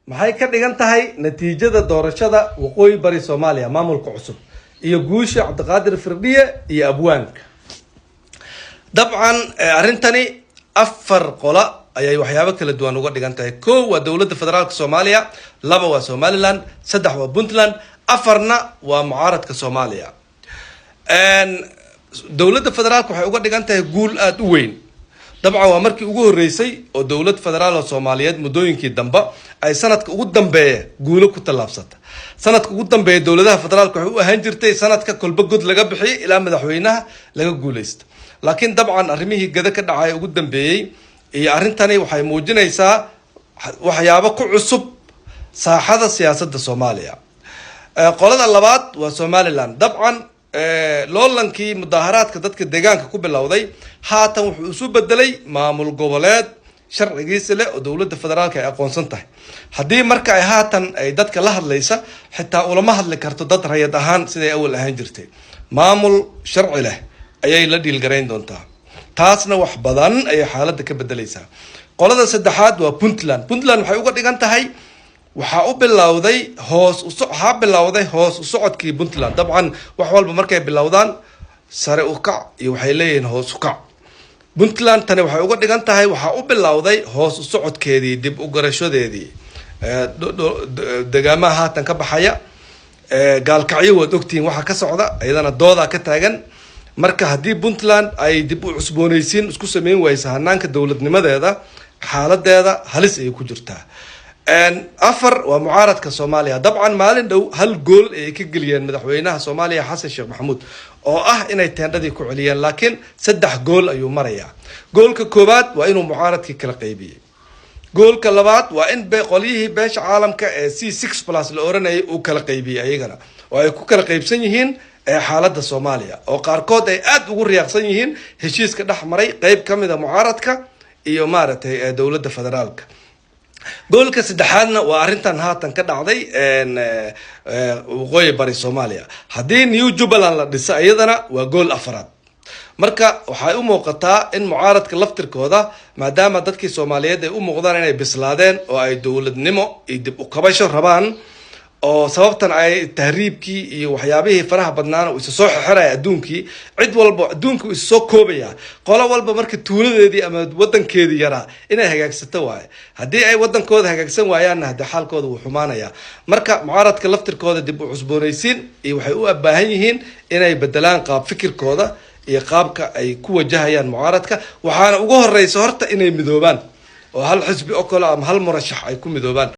maxay ka dhigan tahay natiijada doorashada waqooyi bari Soomaaliya maamulka cusub iyo guusha Cabdiqaadir Firdhiye iyo Abwaanka. dabcan arintani afar qola ayay waxyaabo kala duwan uga dhigan tahay. koow waa dawladda federaalka Soomaaliya, laba waa Somaliland, saddex waa Puntland, afarna waa mucaaradka Soomaaliya. dawladda federaalka waxay uga dhigan tahay guul aad u weyn. dabcan waa markii ugu horeysay oo dawlad federaal oo Soomaaliyeed muddooyinkii dambe ay sanadka ugu dambeeya guulo ku tallaabsata. sanadka ugu dambeeya dawladaha federaalka waxay u ahaan jirtay sanadka kolba god laga bixiyo ilaa madaxweynaha laga guuleysto. laakiin dabcan arrimihii gada ka dhacay ugu dambeeyay iyo arintani waxay muujinaysaa waxyaabo ku cusub saaxada siyaasadda Soomaaliya. qolada labaad waa Somaliland. dabcan loolankii mudaharaadka dadka deegaanka ku bilowday haatan wuxuu isu bedelay maamul goboleed sharcigiisa leh oo dawladda federaalka ay aqoonsan tahay. haddii marka ay haatan ay dadka la hadlaysa xitaa ulama hadli karto dad rayid ahaan siday awal ahaan jirtay. maamul sharci leh ayay la dhiilgarayn doontaa. taasna wax badan ayay xaaladda ka bedelaysaa. qolada saddexaad waa Puntland. Puntland waxay uga dhigan tahay waxaa u bilowday hoos u socodkii Puntland. dabcan wax walba markay bilowdaan sare u kac iyo waxay leeyihiin hoos u kac. Puntland tani waxay uga dhigan tahay waxaa u bilowday hoos u socodkeedii, dib u garashadeedii. deegaamaha haatan ka baxaya gaalkacyo waad ogtihiin waxa ka socda, iyadana doodaa ka taagan. marka haddii Puntland ay dib u cusboonaysiin isku sameyn waysa hanaanka dowladnimadeeda, xaaladeeda halis ay ku jirtaa. afar waa mucaaradka Soomaaliya. dabcan maalin dhow hal gool ay ka geliyeen madaxweynaha Soomaaliya Xasan Sheekh Maxamuud oo ah inay teendhadii ku celiyeen, laakiin 3 gool ayuu marayaa. goolka koobaad waa inuu mucaaradkii kala qaybiyey. goolka labaad waa in qolyihii beesha caalamka ee C6+ la oranayay uu kala qaybiyey ayagana, oo ay ku kala qaybsan yihiin xaaladda Soomaaliya, oo qaarkood ay aad ugu riyaaqsan yihiin heshiiska dhex maray qayb ka mid ah mucaaradka iyo maaragtay dawladda federaalka. goolka saddexaadna waa arrintan haatan ka dhacday waqooyi bari Soomaaliya. haddii New Jubbaland la dhiso iyadana waa gool afraad. marka waxay u muuqataa in mucaaradka laftirkooda maadaama dadkii Soomaaliyeed ay u muuqdaan inay bislaadeen oo ay dawladnimo iyo dib u qabasho rabaan, oo sababtan ay tahriibkii iyo waxyaabihii faraha badnaana uu isa soo xiraya adduunkii. cid walba adduunka uu isa soo koobaya, qolo walba marka tuuladeedii ama wadankeedii yaraa inay hagaagsato waaye. haddii ay wadankooda hagaagsan waayaanna hadda xaalkooda wuu xumaanaya. marka mucaaradka laftirkooda dib u cusboonaysiin iyo waxay u baahan yihiin inay bedelaan qaab fikirkooda iyo qaabka ay ku wajahayaan mucaaradka. waxaana ugu horeysa horta inay midoobaan oo hal xisbi oo kale ama hal murashax ay ku midoobaan.